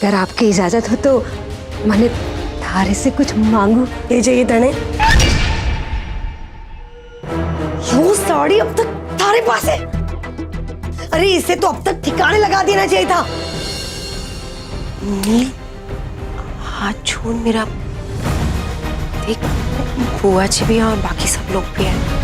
अगर आपकी इजाजत हो तो मैंने थारे से कुछ मांगू। ये चाहिए तने? वो साड़ी अब तक थारे पास है? अरे इसे तो अब तक ठिकाने लगा देना चाहिए था। नील, हाथ छोड़ मेरा। देख, बुआ जी भी हैं और बाकी सब लोग भी हैं।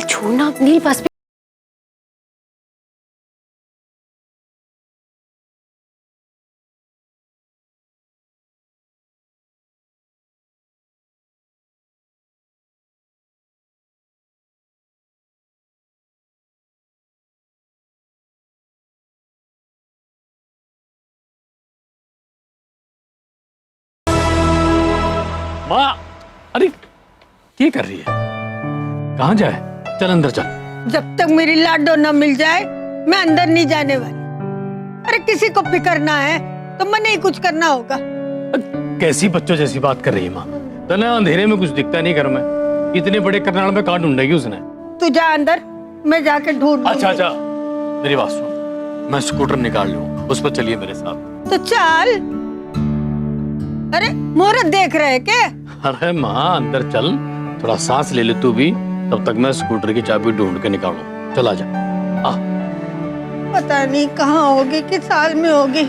छोड़ना नील, बस। माँ, अरे क्या कर रही है? कहाँ जाए? चल अंदर चल। जब तक मेरी लाडो न मिल जाए मैं अंदर नहीं जाने वाली। अरे किसी को फिक्र ना है तो मने ही कुछ करना होगा। कैसी बच्चों जैसी बात कर रही है माँ? तना अंधेरे में कुछ दिखता नहीं घर में। इतने बड़े करनाल में कहाँ ढूंढेगी उसने? तू जा अंदर, मैं जाके ढूंढ। अच्छा अच्छा, मेरी बात सुन, मैं स्कूटर निकाल लूँ, उस पर चलिए मेरे साथ। तो चल। अरे मुहूर्त देख रहे क्या? अरे माँ अंदर चल, थोड़ा सांस ले ले तू भी, तब तक मैं स्कूटर की चाबी ढूंढ के निकालूं। चल आजा। पता नहीं कहाँ होगी, किस साल में होगी।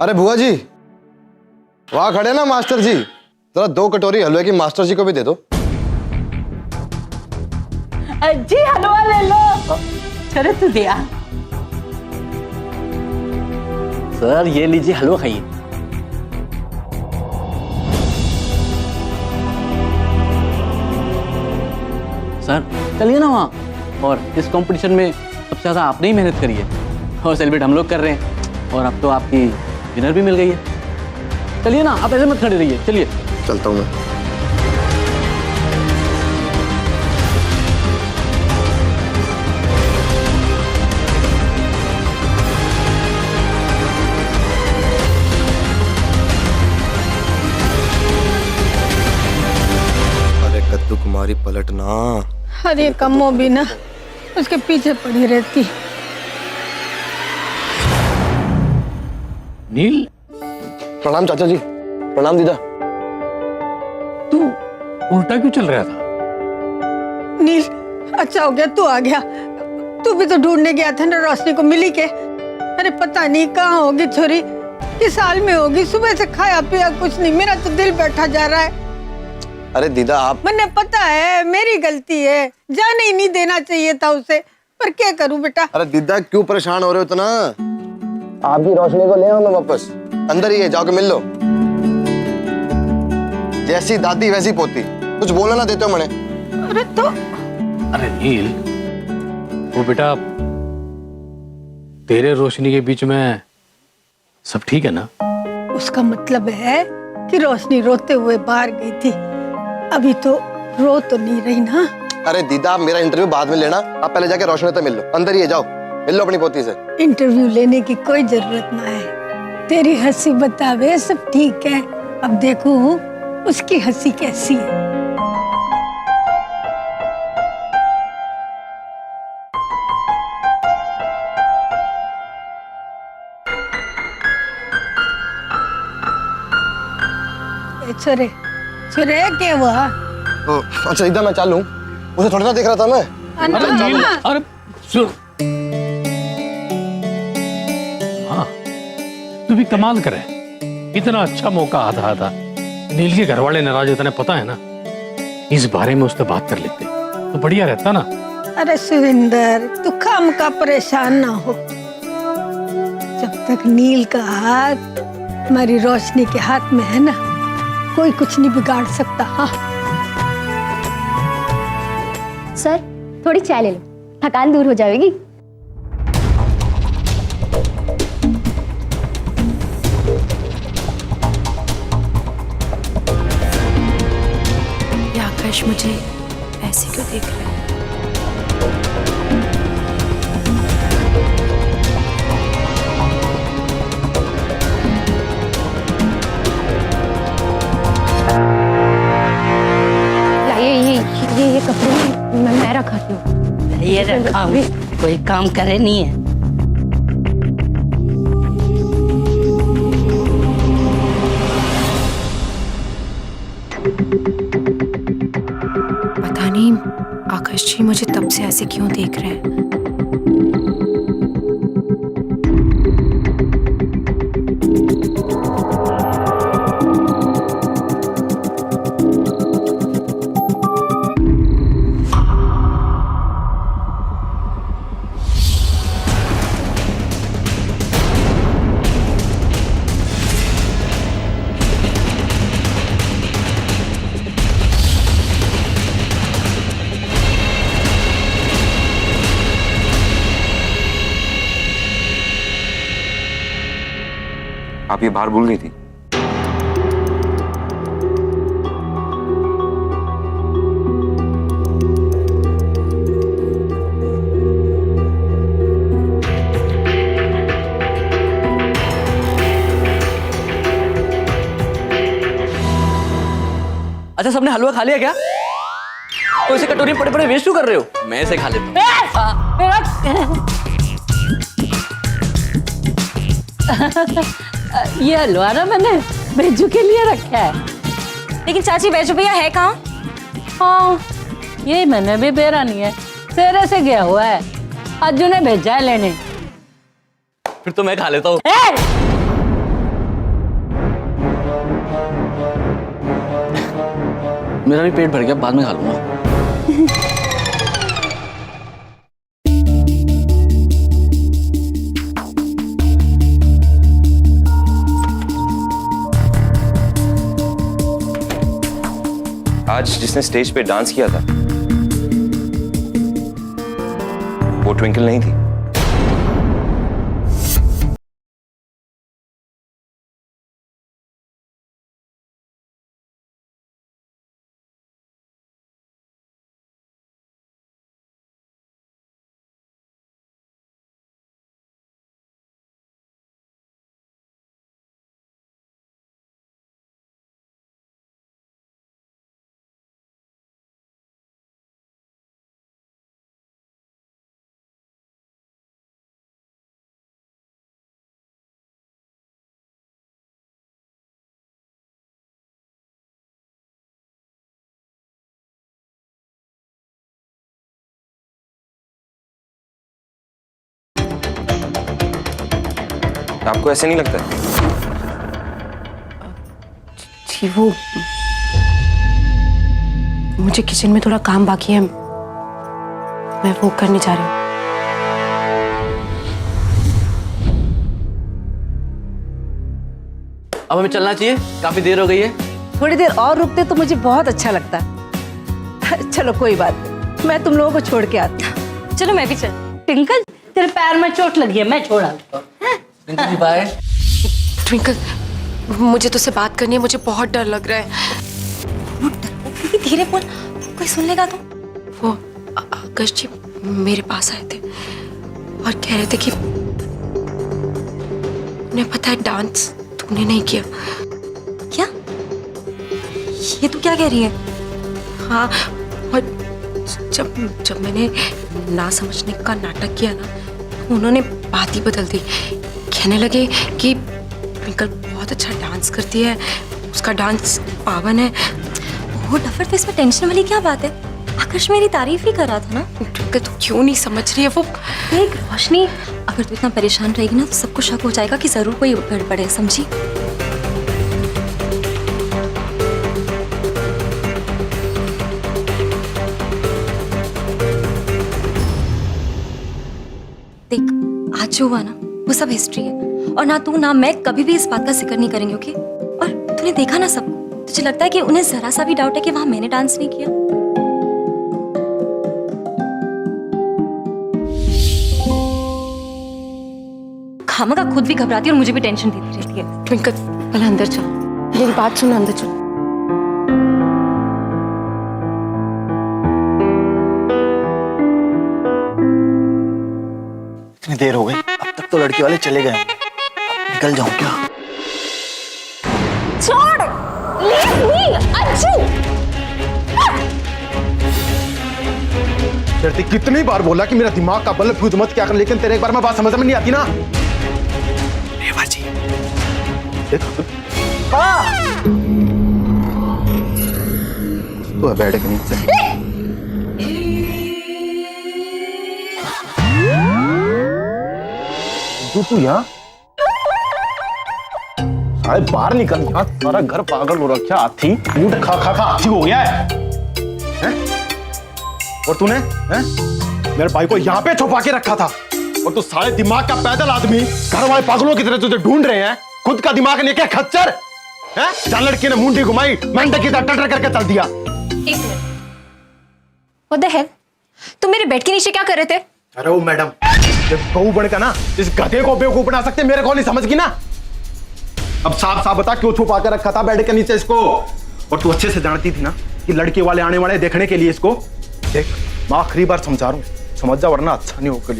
अरे बुआ जी, वहां खड़े ना मास्टर जी, जरा 2 कटोरी हलवे की मास्टर जी को भी दे दो। जी हलवा ले लो। चलो तू दिया। सर ये लीजिए हलवा खाइए। सर चलिए ना वहाँ, और इस कंपटीशन में सबसे ज्यादा आपने ही मेहनत करी है और सेलिब्रेट हम लोग कर रहे हैं, और अब तो आपकी डिनर भी मिल गई है। चलिए ना, आप ऐसे मत खड़े रहिए, चलिए। चलता हूँ मैं। अरे कद्दू कुमारी पलटना। अरे कम्मो भी ना उसके पीछे पड़ी रहती। नील, प्रणाम चाचा जी। प्रणाम दीदा। तू उल्टा क्यों चल रहा था? नील, अच्छा हो गया तू आ गया। तू भी तो ढूंढने गया था ना रोशनी को, मिली के? अरे पता नहीं कहाँ होगी छोरी, किस साल में होगी। सुबह से खाया पिया कुछ नहीं, मेरा तो दिल बैठा जा रहा है। अरे दीदा आप। मैंने पता है मेरी गलती है, जाने ही नहीं देना चाहिए था उसे, पर क्या करूं बेटा। अरे दीदा क्यों परेशान हो रहे हो इतना? आपकी रोशनी को ले आओ मैं वापस। अंदर ही है, जाके मिल लो। जैसी दादी वैसी पोती, कुछ बोलना ना देते हो मने। अरे तो अरे नील, वो बेटा तेरे रोशनी के बीच में सब ठीक है ना? उसका मतलब है कि रोशनी रोते हुए बाहर गई थी, अभी तो रो तो नहीं रही ना। अरे दीदा आप मेरा इंटरव्यू बाद में लेना, आप पहले जाके रोशनी से मिल लो। अंदर ही है, जाओ मिल लो अपनी पोती से। इंटरव्यू लेने की कोई जरूरत ना है, तेरी हंसी बतावे सब ठीक है। अब देखूं उसकी हंसी कैसी है। छोरे छोरे क्या हुआ? अच्छा दीदा मैं चालू, उसे थोड़ा सा देख रहा था मैं। अरे नील, अरे सुन, हाँ तू भी कमाल करे, इतना अच्छा मौका आता था। नील के घर वाले नाराज होते, पता है ना, इस बारे में उससे बात कर लेते तो बढ़िया रहता ना। अरे सुविंदर तू खाम का परेशान ना हो, जब तक नील का हाथ हमारी रोशनी के हाथ में है ना, कोई कुछ नहीं बिगाड़ सकता। हाँ सर, थोड़ी चाय ले लो, थकान दूर हो जाएगी। ये आकाश मुझे ऐसे क्यों देख रहा है? ये कपड़े मैं रखाती हूँ। ये रखा हूँ, कोई काम करे नहीं है। पता नहीं आकाश जी मुझे तब से ऐसे क्यों देख रहे हैं। आप ये बाहर भूल गई थी? अच्छा, सबने हलवा खा लिया क्या? तो इसे कटोरी में पड़े पड़े वेस्ट क्यों कर रहे हो? मैं इसे खा लेता हूँ। ये हलवा ना मैंने बेजू के लिए रखा है। लेकिन चाची बैजू भैया है कहाँ? हाँ, ये मैंने भी बेरा नहीं है, तेरे से गया हुआ है, अज्जू ने भेजा है लेने। फिर तो मैं खा लेता हूँ। मेरा भी पेट भर गया, बाद में खा लूंगा। आज जिसने स्टेज पे डांस किया था वो ट्विंकल नहीं थी। आपको ऐसे नहीं लगता? जी वो मुझे किचन में थोड़ा काम बाकी है, मैं वो करने जा रही हूँ। अब हमें चलना चाहिए, काफी देर हो गई है। थोड़ी देर और रुकते तो मुझे बहुत अच्छा लगता। चलो कोई बात नहीं, मैं तुम लोगों को छोड़ के आती हूँ। चलो मैं भी चल। ट्विंकल, तेरे पैर में चोट लगी है, मैं छोड़ा। बाय। ट्विंकल, मुझे तुझसे बात करनी है, मुझे बहुत डर लग रहा है। धीरे बोल, कोई सुन लेगा तो। वो आकाश जी मेरे पास आए थे और कह रहे थे कि उन्हें पता है डांस तूने नहीं किया। क्या? ये तू क्या कह रही है? हाँ, और जब मैंने ना समझने का नाटक किया ना, उन्होंने बात ही बदल दी। कहने लगे कि ट्विंकल बहुत अच्छा डांस करती है, उसका डांस पावन है। वो डफर, तो इसमें टेंशन वाली क्या बात है? आकाश मेरी तारीफ ही कर रहा था ना। ट्विंकल तू क्यों नहीं समझ रही है? वो देख रोशनी, अगर तू इतना परेशान रहेगी ना तो सबको शक हो जाएगा कि जरूर कोई गड़बड़ है, समझी? देख आज जो हुआ ना वो सब हिस्ट्री है, और ना तू ना मैं कभी भी इस बात का जिक्र नहीं करेंगे, ओके? और तूने देखा ना सबको, तुझे लगता है कि उन्हें जरा सा भी डाउट है कि वहां मैंने डांस नहीं किया? खामखा खुद भी घबराती है और मुझे भी टेंशन देती रहती है। ट्विंकल पहले अंदर चल, मेरी बात सुन, अंदर चल। इतनी देर हो गई, अब तक तो लड़की वाले चले गए होंगे। निकल जाऊं क्या? छोड़, लीव मी, अच्छू। फिर कितनी बार बोला कि मेरा दिमाग का बल्ब फ्यूज मत क्या कर, लेकिन तेरे एक बार में बात समझ में नहीं आती ना। रेवा जी, तो बैठ के नीचे। तू यहाँ सारे बाहर निकल, यहाँ सारा घर पागल हो रखा। हाथी ऊँट खा खा खा हाथी हो गया है? और तूने मेरे भाई को यहाँ पे छुपा के रखा था, और तू सारे दिमाग का पैदल आदमी घर वाले पागलों की तरह तुझे ढूंढ रहे हैं। खुद का दिमाग नहीं क्या खच्चर है? जहाँ लड़की ने मुंडी घुमाई मेंढक की तरह टटर करके चल दिया। एक मिनट, व्हाट द हेल, तुम मेरे बेड के नीचे क्या कर रहे थे? अरे वो मैडम, जब गऊ बन का ना इस गधे को बेवकूफ बना सकते, मेरे को नहीं समझ की ना। अब साफ साफ बता क्यों छुपा के रखा था बेड के नीचे इसको? और तू अच्छे से जानती थी ना कि लड़के वाले आने वाले देखने के लिए इसको। देख मैं आखिरी बार समझा रहा हूँ, समझ जा वरना अच्छा नहीं होगा।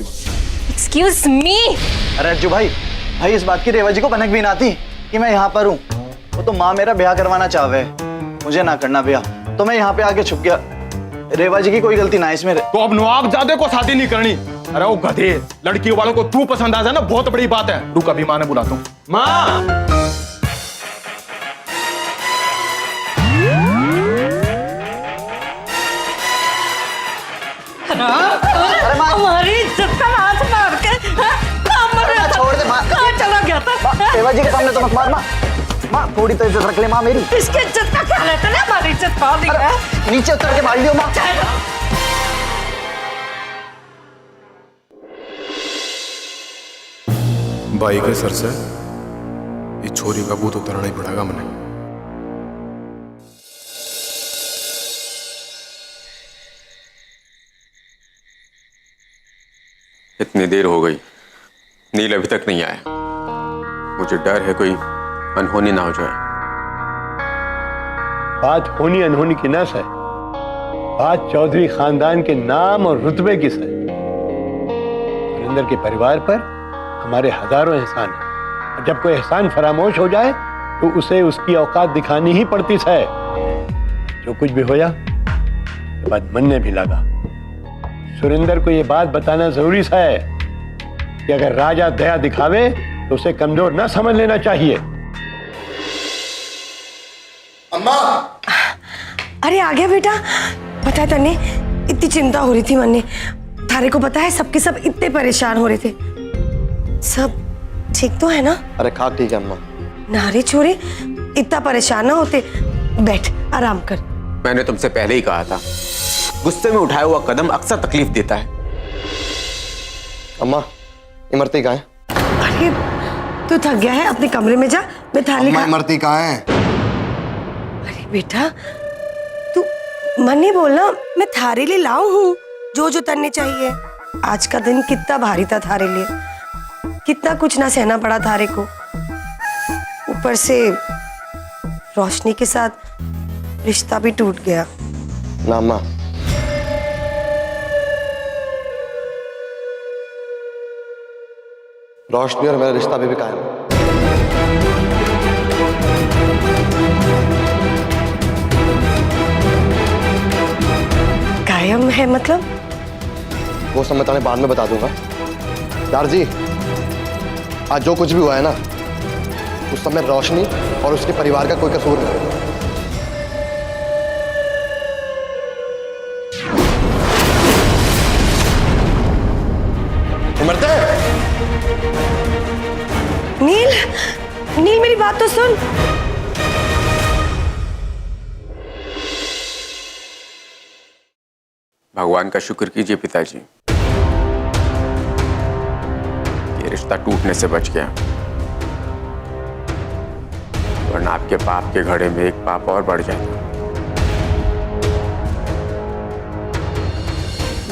Excuse me. अरे अज्जू भाई, इस बात की रेवा जी को भनक भी ना आती कि मैं यहाँ पर हूँ। वो तो माँ मेरा ब्याह करवाना चाहे, मुझे ना करना ब्याह, तो मैं यहाँ पे आके छुप गया। रेवा जी की कोई गलती ना इसमें। तो अब नवाब जादे को शादी नहीं करनी? अरे वो गधे, लड़की वालों को तू पसंद आ जाए ना, बहुत बड़ी बात है। रुक अभी माँ ने बुलाता हूँ। माँ, हमारी इज्जत का हाथ मार के छोड़ दे माँ। कहाँ चला गया था? रेवा जी के सामने तो मत मार माँ। माँ थोड़ी तो इज्जत रख ले माँ मेरी। इसकी इज्जत का क्या लेते ना, हमारी इज्जत खा दी है। नीचे उतर के मार लियो माँ। भाई के सर से ये छोरी का भूत उतरना ही पड़ेगा मुझे। इतनी देर हो गई, नील अभी तक नहीं आया। मुझे डर है कोई अनहोनी ना हो जाए। बात होनी अनहोनी की न है, बात चौधरी खानदान के नाम और रुतबे की है। सुरेंद्र के परिवार पर हमारे हजारों एहसान है, और जब कोई एहसान फरामोश हो जाए तो उसे उसकी औकात दिखानी ही पड़ती है। जो कुछ भी होया ये बात मन ने भी लगा। सुरेंद्र को ये बात बताना जरूरी है कि अगर राजा दया दिखावे तो उसे कमजोर न समझ लेना चाहिए। अम्मा, अरे आ गया बेटा। पता है तन्ने, इतनी चिंता हो रही थी मन ने। थारे को पता है सबके सब इतने परेशान हो रहे थे। सब ठीक तो है ना? अरे खा ठीक है अम्मा। नारे छोरे, इतना परेशान ना होते। बैठ आराम कर। मैंने तुमसे पहले ही कहा था, गुस्से में उठाया हुआ कदम अक्सर तकलीफ देता है। अम्मा, इमरती कहाँ है? अरे तू थक गया है, अपने कमरे में जा। मैं थाली खा। इमरती कहाँ है? अरे बेटा तू मन नहीं बोलना, मैं थारे लिए लाऊं हूँ जो जो तन्ने चाहिए। आज का दिन कितना भारी था थारे लिए, कितना कुछ ना सहना पड़ा थारे को। ऊपर से रोशनी के साथ रिश्ता भी टूट गया। ना अम्मा, रोशनी और मेरा रिश्ता अभी भी कायम है। कायम है मतलब? वो सब मैं तुम्हें बाद में बता दूंगा। यार जी, आज जो कुछ भी हुआ है ना, उस समय रोशनी और उसके परिवार का कोई कसूर नहीं। इमरते! नील, नील मेरी बात तो सुन। भगवान का शुक्र कीजिए पिताजी, ये रिश्ता टूटने से बच गया, वरना आपके पाप के घड़े में एक पाप और बढ़ जाता।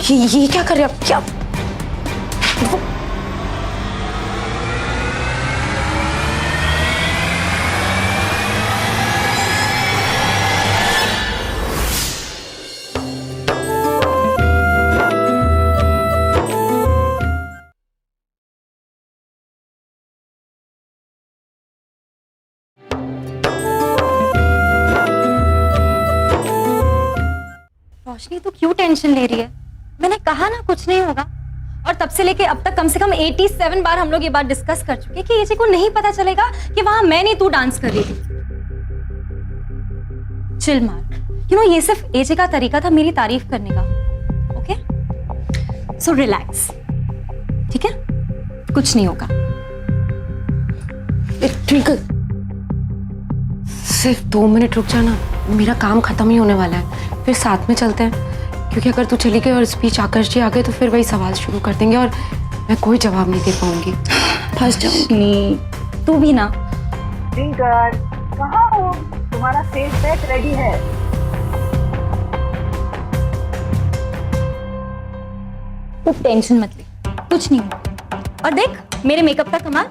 ये क्या कर रहे हो? क्या रोशनी तू क्यों टेंशन ले रही है? मैंने कहा ना कुछ नहीं होगा। और तब से लेके अब तक कम से कम 87 बार हम लोग ये बात डिस्कस कर चुके कि एजे को नहीं पता चलेगा कि वहां मैं नहीं तू डांस कर रही थी। चिल मार, यू नो ये सिर्फ एजे का तरीका था मेरी तारीफ करने का। ओके, सो रिलैक्स, ठीक है? कुछ नहीं होगा। ट्विंकल, सिर्फ 2 मिनट रुक जाना, मेरा काम खत्म ही होने वाला है, फिर साथ में चलते हैं। क्योंकि अगर तू चली गई और स्पीच आकर्ष जी आ गए तो फिर वही सवाल शुरू कर देंगे और मैं कोई जवाब नहीं दे पाऊंगी, फंस जाऊंगी। तू भी ना। ट्विंकल, कहाँ हो? तुम्हारा स्टेज सेट रेडी है। तू टेंशन मत ले, कुछ नहीं होगा। और देख मेरे मेकअप का कमाल,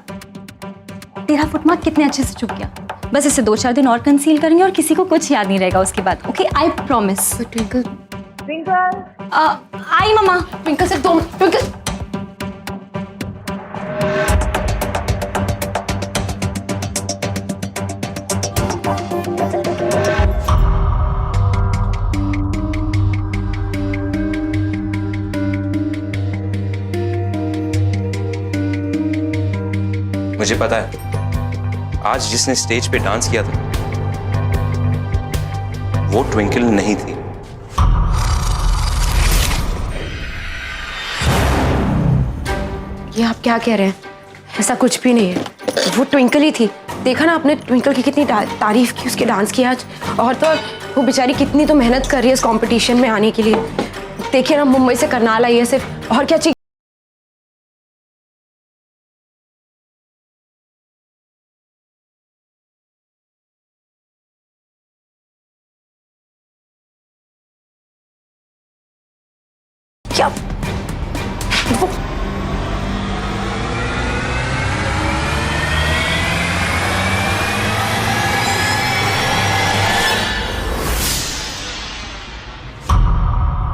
तेरा फुटमार्क कितने अच्छे से चुप गया। बस इसे 2-4 दिन और कंसील करेंगे और किसी को कुछ याद नहीं रहेगा उसके बाद। Okay, I promise. Twinkle, twinkle, आई मम्मा। ट्विंकल से 2 मिनट। ट्विंकल, मुझे पता है आज जिसने स्टेज पे डांस किया था वो ट्विंकल नहीं थी। ये आप क्या कह रहे हैं? ऐसा कुछ भी नहीं है, वो ट्विंकल ही थी। देखा ना आपने ट्विंकल की कितनी तारीफ की, उसके डांस की आज। और तो वो बेचारी कितनी तो मेहनत कर रही है इस कंपटीशन में आने के लिए। देखिए ना, मुंबई से करनाल आई है सिर्फ, और क्या चाहिए। क्या वो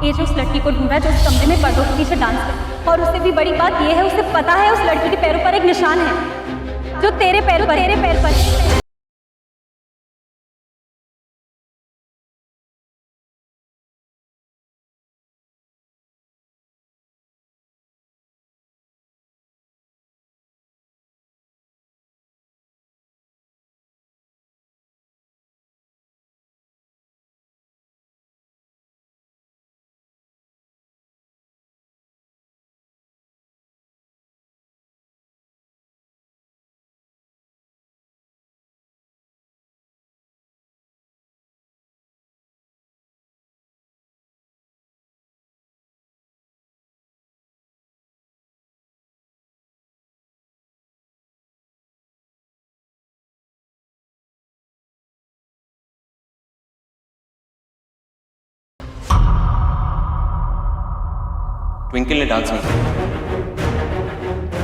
ये जो उस लड़की को ढूंढ रहा है जो उस कमरे में पर्दों के पीछे डांस कर, और उससे भी बड़ी बात यह है उसे पता है उस लड़की के पैरों पर एक निशान है जो तेरे पैर पर है। ट्विंकल ने डांस नहीं किया,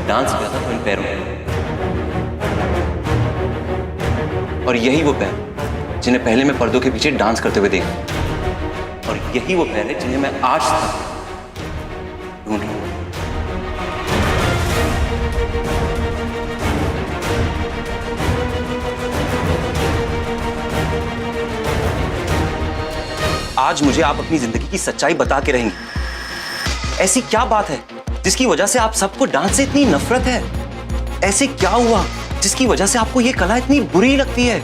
डांस किया था तो इन पैरों में। और यही वो पैर जिन्हें पहले मैं पर्दों के पीछे डांस करते हुए देखा, और यही वो पैर है जिन्हें मैं आज तक ढूंढ रहा हूं। आज मुझे आप अपनी जिंदगी की सच्चाई बता के रहेंगी। ऐसी क्या बात है जिसकी वजह से आप सबको डांस से इतनी नफरत है? ऐसे क्या हुआ जिसकी वजह से आपको ये कला इतनी बुरी लगती है?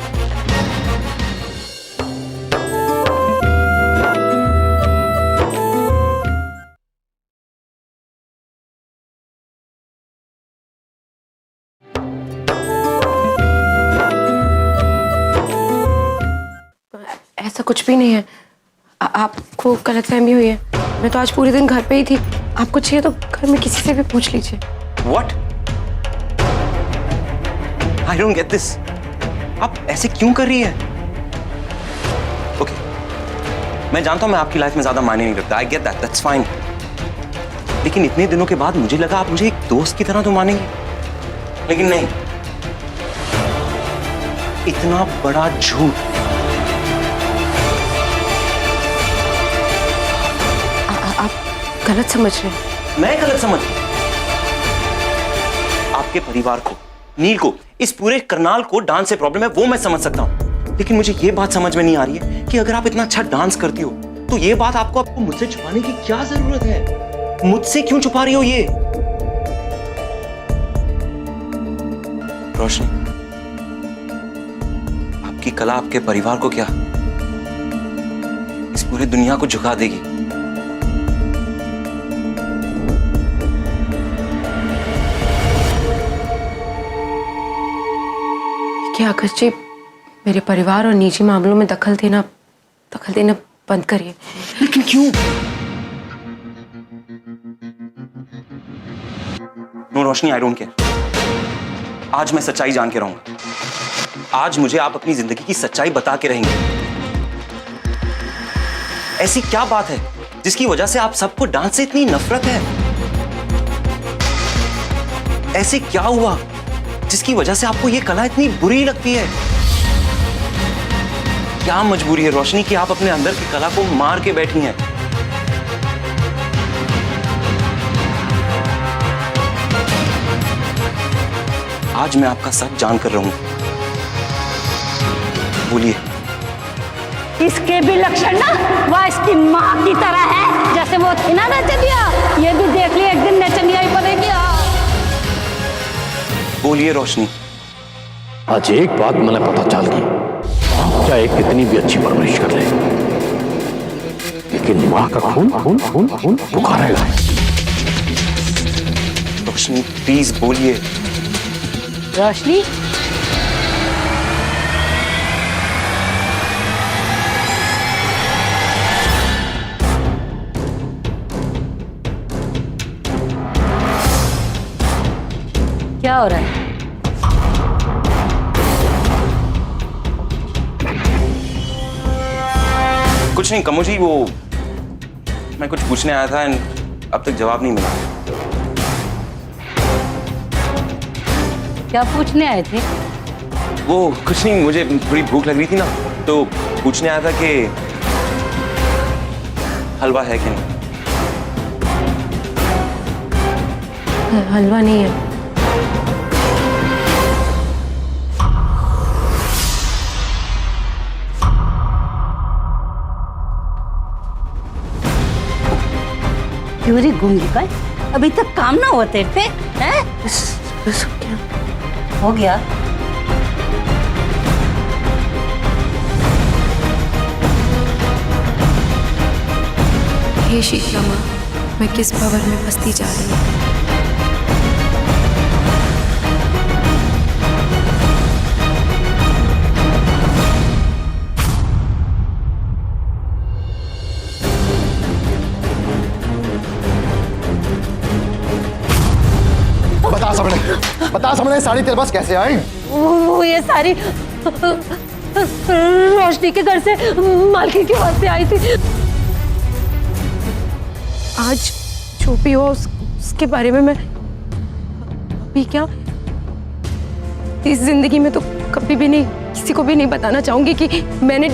ऐसा कुछ भी नहीं है, आपको गलतफहमी हुई है। मैं तो आज पूरे दिन घर पे ही थी। आपको चाहिए तो घर में किसी से भी पूछ लीजिए। What? I don't get this. आप ऐसे क्यों कर रही है? Okay. मैं जानता हूं मैं आपकी लाइफ में ज्यादा मायने नहीं रखता। I get that. That's fine. लेकिन इतने दिनों के बाद मुझे लगा आप मुझे एक दोस्त की तरह तो मानेंगे, लेकिन नहीं। इतना बड़ा झूठ। गलत समझ रहे हैं। मैं गलत समझ रहा हूं? आपके परिवार को, नील को, इस पूरे करनाल को डांस से प्रॉब्लम है वो मैं समझ सकता हूं, लेकिन मुझे ये बात समझ में नहीं आ रही है कि अगर आप इतना अच्छा डांस करती हो तो ये बात आपको मुझसे छुपाने की क्या जरूरत है? मुझसे क्यों छुपा रही हो ये? रोशनी, आपकी कला आपके परिवार को क्या, इस पूरी दुनिया को झुका देगी। क्या आकाश जी, मेरे परिवार और निजी मामलों में दखल देना बंद करिए। लेकिन क्यों? No Roshni, I don't care. आज मैं सच्चाई जान के रहूंगा। आज मुझे आप अपनी जिंदगी की सच्चाई बता के रहेंगे। ऐसी क्या बात है जिसकी वजह से आप सबको डांस से इतनी नफरत है? ऐसे क्या हुआ जिसकी वजह से आपको यह कला इतनी बुरी लगती है? क्या मजबूरी है रोशनी कि आप अपने अंदर की कला को मार के बैठी हैं? आज मैं आपका सच जान कर रहा हूं। बोलिए। इसके भी लक्षण ना वह इसकी माँ की तरह है, जैसे वो थी ना नचनिया, ये भी देख लिया एक दिन नचनिया ही बनेगी। बोलिए रोशनी। आज एक बात मुझे पता चल गई, चाहे कितनी भी अच्छी परवरिश कर ले, लेकिन माँ का खून खून खून खून पुकारेगा। रोशनी प्लीज बोलिए। रोशनी, क्या हो रहा है? कुछ नहीं कमो जी, वो मैं कुछ पूछने आया था एंड अब तक जवाब नहीं मिला। क्या पूछने आए थे? वो कुछ नहीं, मुझे थोड़ी भूख लग रही थी ना, तो पूछने आया था कि हलवा है कि नहीं। हलवा नहीं है। क्यों रे गूंगी का? अभी तक काम ना होते थे हैं? बस क्या हो गया? हे शीतला माँ, मैं किस भंवर में फंसती जा रही हूँ? बता सबने साड़ी तेरे पास कैसे आई? वो ये सारी रोशनी के घर से मालकिन के पास से आई थी। आज जो भी हो उसके बारे में मैं अभी क्या, इस जिंदगी में तो कभी भी नहीं, किसी को भी नहीं बताना चाहूंगी कि मैंने